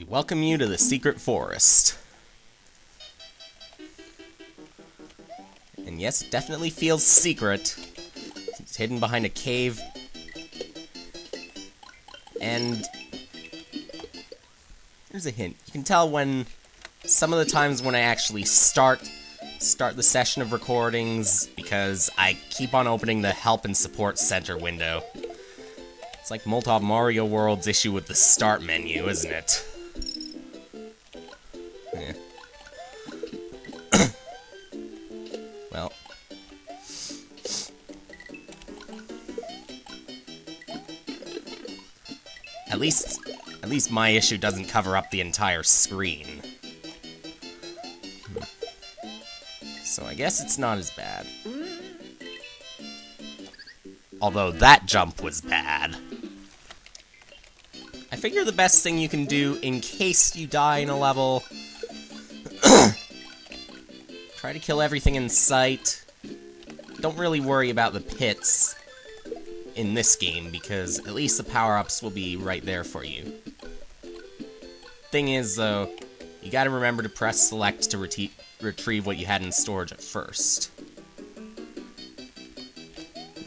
welcome you to the secret forest. And yes, it definitely feels secret. It's hidden behind a cave. And here's a hint. You can tell when some of the times when I actually start the session of recordings because I keep on opening the help and support center window. It's like Mario World's issue with the start menu, isn't it? Yeah. Well. At least my issue doesn't cover up the entire screen. So I guess it's not as bad. Although that jump was bad. I figure the best thing you can do in case you die in a level... try to kill everything in sight. Don't really worry about the pits in this game, because at least the power-ups will be right there for you. Thing is, though, you gotta remember to press select to retrieve what you had in storage at first.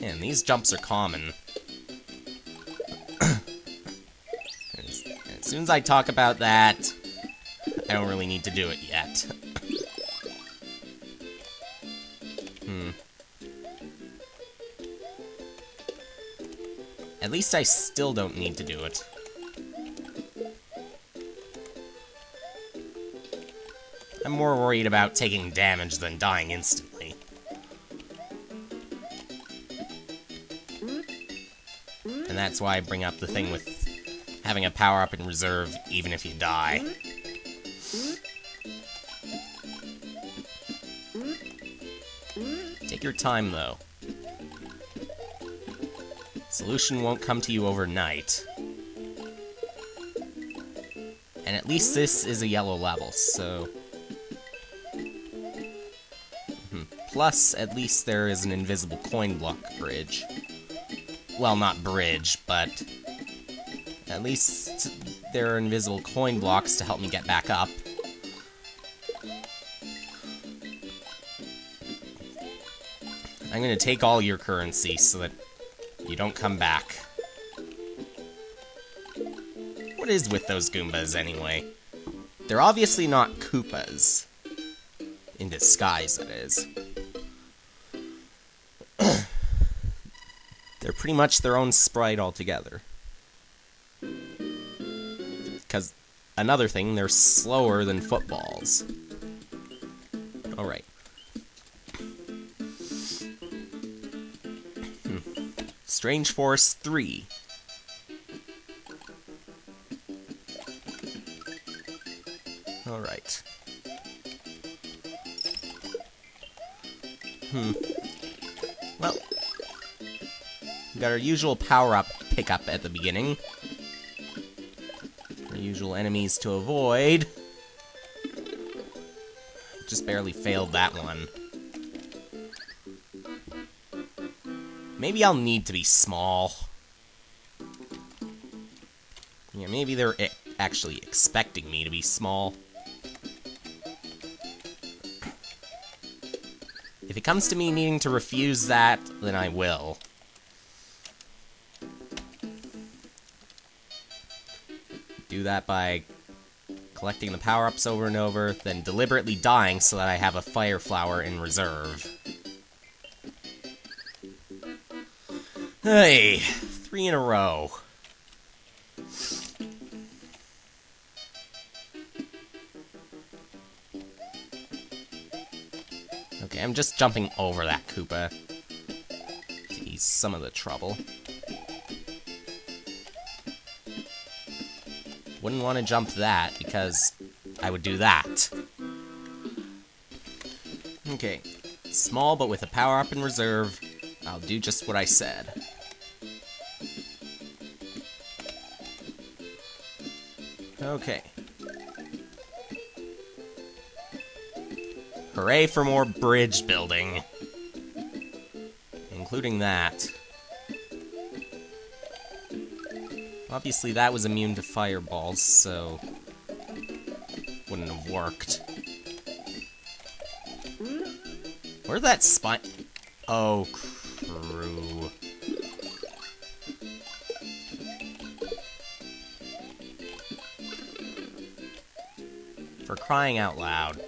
Man, these jumps are common. As soon as I talk about that, I don't really need to do it yet. At least I still don't need to do it. I'm more worried about taking damage than dying instantly. And that's why I bring up the thing with having a power-up in reserve even if you die. Take your time, though. Solution won't come to you overnight. And at least this is a yellow level, so... Plus, at least there is an invisible coin block bridge. Well, not bridge, but... at least there are invisible coin blocks to help me get back up. I'm gonna take all your currency so that you don't come back. What is with those Goombas, anyway? They're obviously not Koopas. In disguise, that is. They're pretty much their own sprite altogether. Because, another thing, they're slower than footballs. Alright. Strange Forest 3. Alright. Well, we got our usual power-up pickup at the beginning. Our usual enemies to avoid. Just barely failed that one. Maybe I'll need to be small. Yeah, maybe they're actually expecting me to be small. If it comes to me needing to refuse that, then I will. Do that by collecting the power-ups over and over, then deliberately dying so that I have a fire flower in reserve. Hey, 3 in a row. Okay, I'm just jumping over that Koopa to ease some of the trouble. Wouldn't want to jump that, because I would do that. Okay, small but with a power-up in reserve, I'll do just what I said. Okay. Hooray for more bridge building. Including that. Obviously that was immune to fireballs, so... wouldn't have worked. Where'd that spine... Oh, crew. For crying out loud.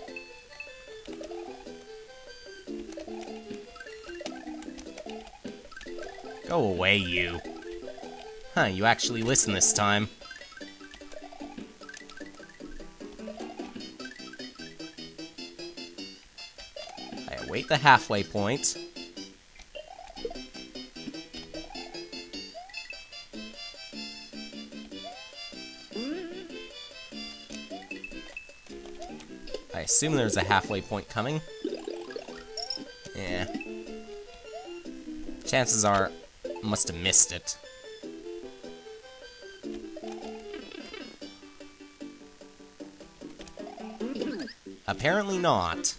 Go away, you. Huh, you actually listen this time. I await the halfway point. I assume there's a halfway point coming. Yeah. Chances are, must have missed it. Apparently not.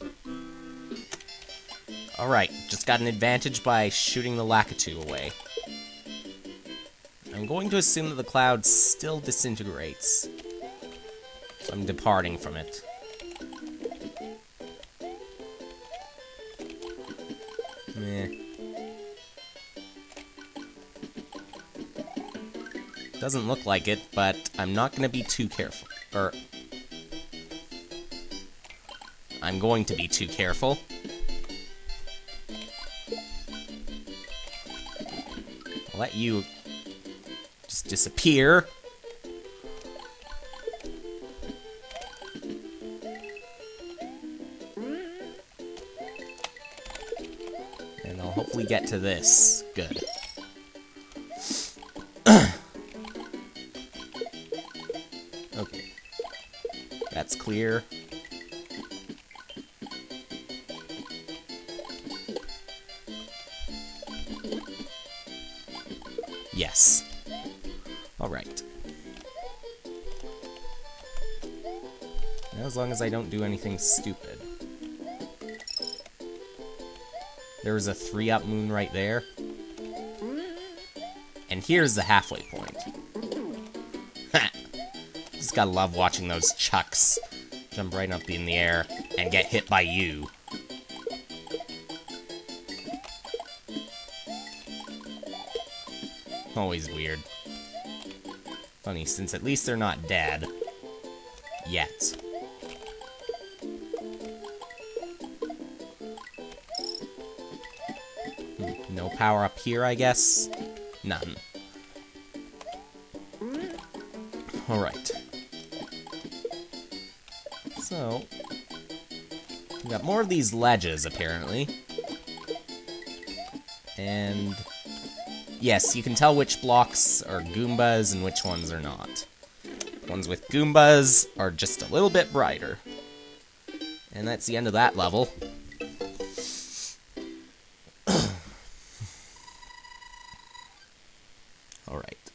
Alright, just got an advantage by shooting the Lakitu away. I'm going to assume that the cloud still disintegrates. So I'm departing from it. Meh. Doesn't look like it, but I'm not going to be too careful. I'm going to be too careful. I'll let you just disappear. And I'll hopefully get to this. Good. Okay. That's clear. Yes. Alright. Now, as long as I don't do anything stupid. There was a 3-up moon right there. And here's the halfway point. Ha! Just gotta love watching those chucks jump right up in the air and get hit by you. Always weird. Funny, since at least they're not dead. Yet. No power up here, I guess? None. Alright. So... we got more of these ledges, apparently. And... yes, you can tell which blocks are Goombas and which ones are not. Ones with Goombas are just a little bit brighter. And that's the end of that level. Alright.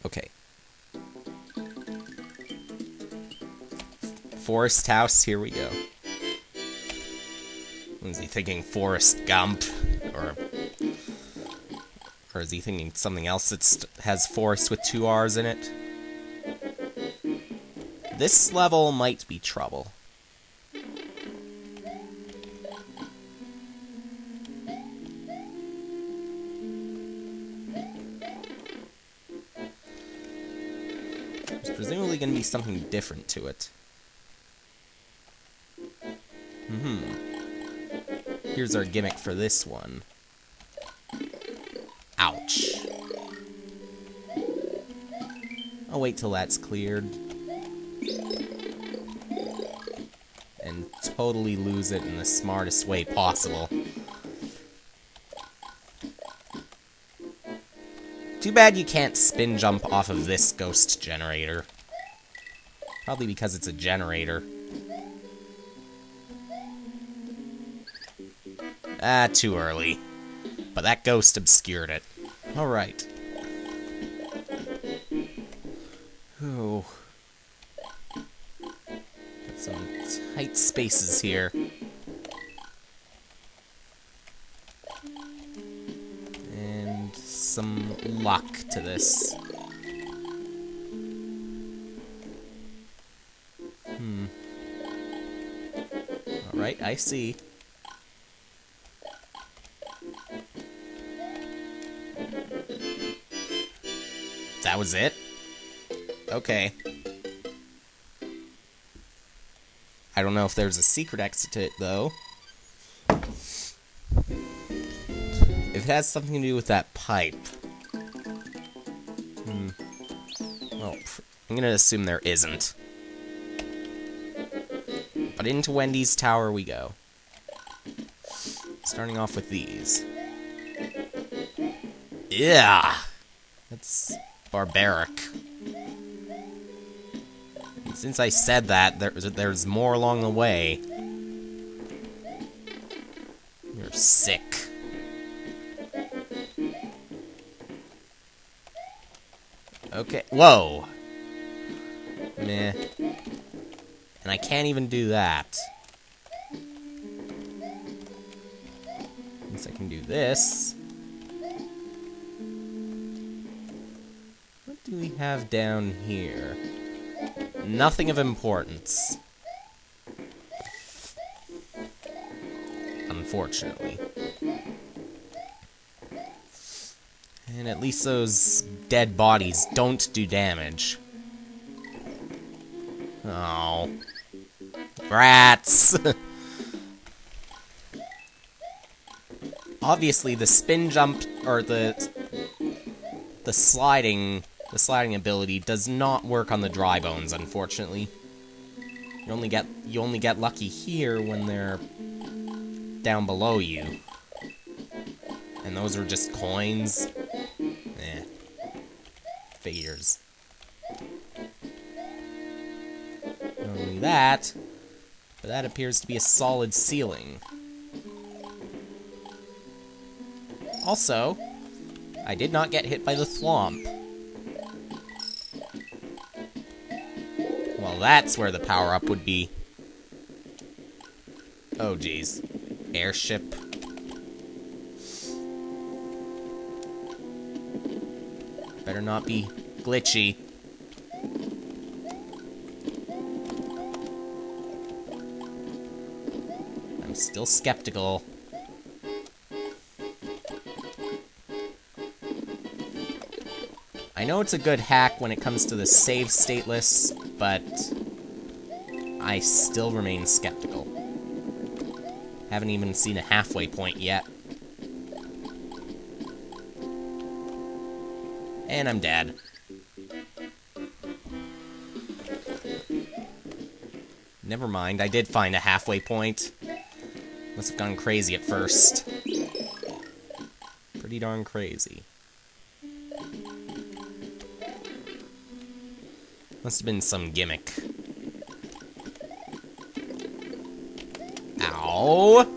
Okay. Forest House, here we go. Was he thinking Forrest Gump? Or is he thinking something else that has forest with 2 R's in it? This level might be trouble. There's presumably going to be something different to it. Here's our gimmick for this one. Ouch. I'll wait till that's cleared. And totally lose it in the smartest way possible. Too bad you can't spin jump off of this ghost generator. Probably because it's a generator. Ah, too early. But that ghost obscured it. Alright. Ooh. Got some tight spaces here. And some luck to this. Right, I see. That was it? Okay. I don't know if there's a secret exit to it, though. If it has something to do with that pipe... Well, I'm gonna assume there isn't. But into Wendy's Tower we go. Starting off with these. Yeah! That's barbaric. And since I said that, there's more along the way. You're sick. Okay, whoa! Meh. And I can't even do that. At least I can do this. What do we have down here? Nothing of importance. Unfortunately. And at least those dead bodies don't do damage. Oh. Rats! Obviously, the spin jump, or the sliding ability does not work on the dry bones, unfortunately. You only get lucky here when they're down below you. And those are just coins. Eh. Figures. Not only that, but that appears to be a solid ceiling. Also, I did not get hit by the thwomp. Well, that's where the power-up would be. Oh, geez. Airship. Better not be glitchy. I'm still skeptical. I know it's a good hack when it comes to the save stateless, but I still remain skeptical. Haven't even seen a halfway point yet. And I'm dead. Never mind, I did find a halfway point. Must have gone crazy at first. Pretty darn crazy. Must have been some gimmick. Ow!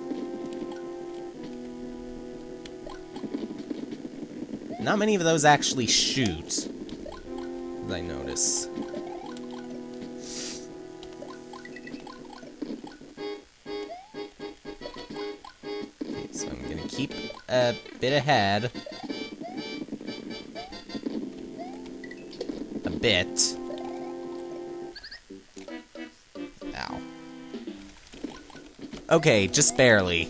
Not many of those actually shoot, as I notice. Okay, so I'm gonna keep a bit ahead. A bit. Ow. Okay, just barely.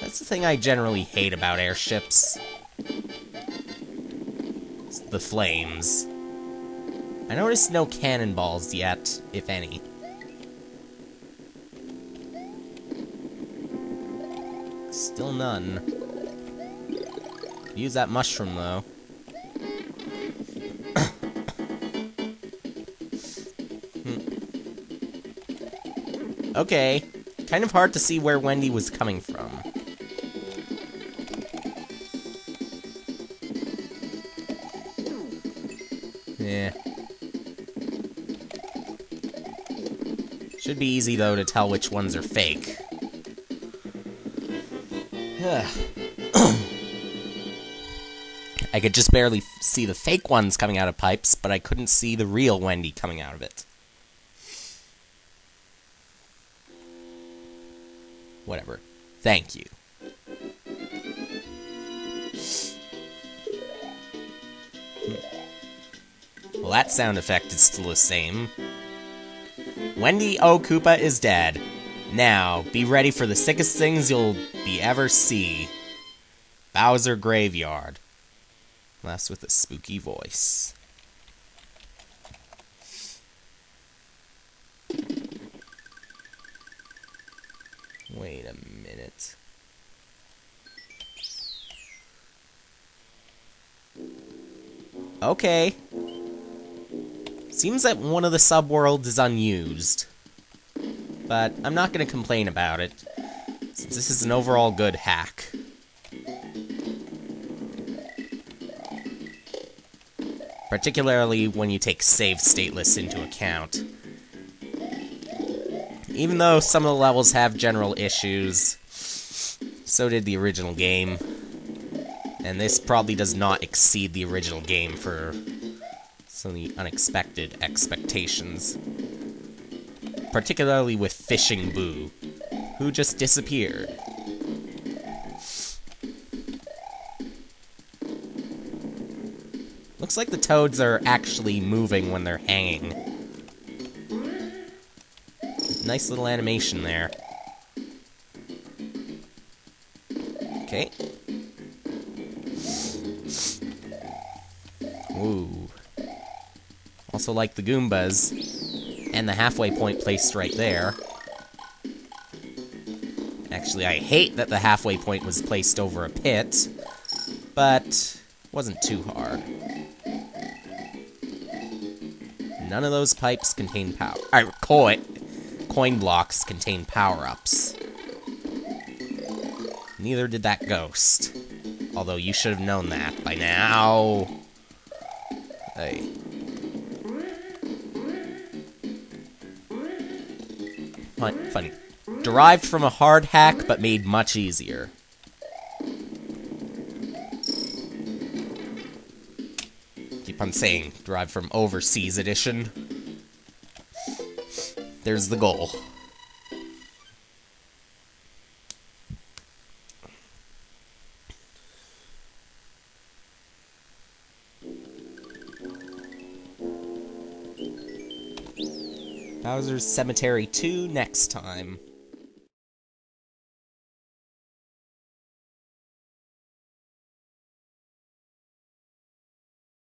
That's the thing I generally hate about airships. It's the flames. I noticed no cannonballs yet, if any. Still none. Use that mushroom, though. Okay. Kind of hard to see where Wendy was coming from. Yeah. Should be easy, though, to tell which ones are fake. I could just barely see the fake ones coming out of pipes, but I couldn't see the real Wendy coming out of it. Whatever. Thank you. Well, that sound effect is still the same. Wendy O. Koopa is dead. Now, be ready for the sickest things you'll ever see. Bowser Graveyard. Last with a spooky voice. Wait a minute. Okay. Seems that one of the subworlds is unused. But I'm not going to complain about it, since this is an overall good hack. Particularly when you take save stateless into account. Even though some of the levels have general issues, so did the original game. And this probably does not exceed the original game for some of the unexpected expectations. Particularly with Fishing Boo, who just disappeared. Looks like the toads are actually moving when they're hanging. Nice little animation there. Okay. Ooh. Also like the Goombas. And the halfway point placed right there. Actually, I hate that the halfway point was placed over a pit. But it wasn't too hard. None of those pipes contain power. Coin blocks contain power-ups. Neither did that ghost. Although you should have known that by now. Hey. Funny. Derived from a hard hack, but made much easier. Keep on saying, derived from Overseas Edition. There's the goal. Bowser's Cemetery 2 next time.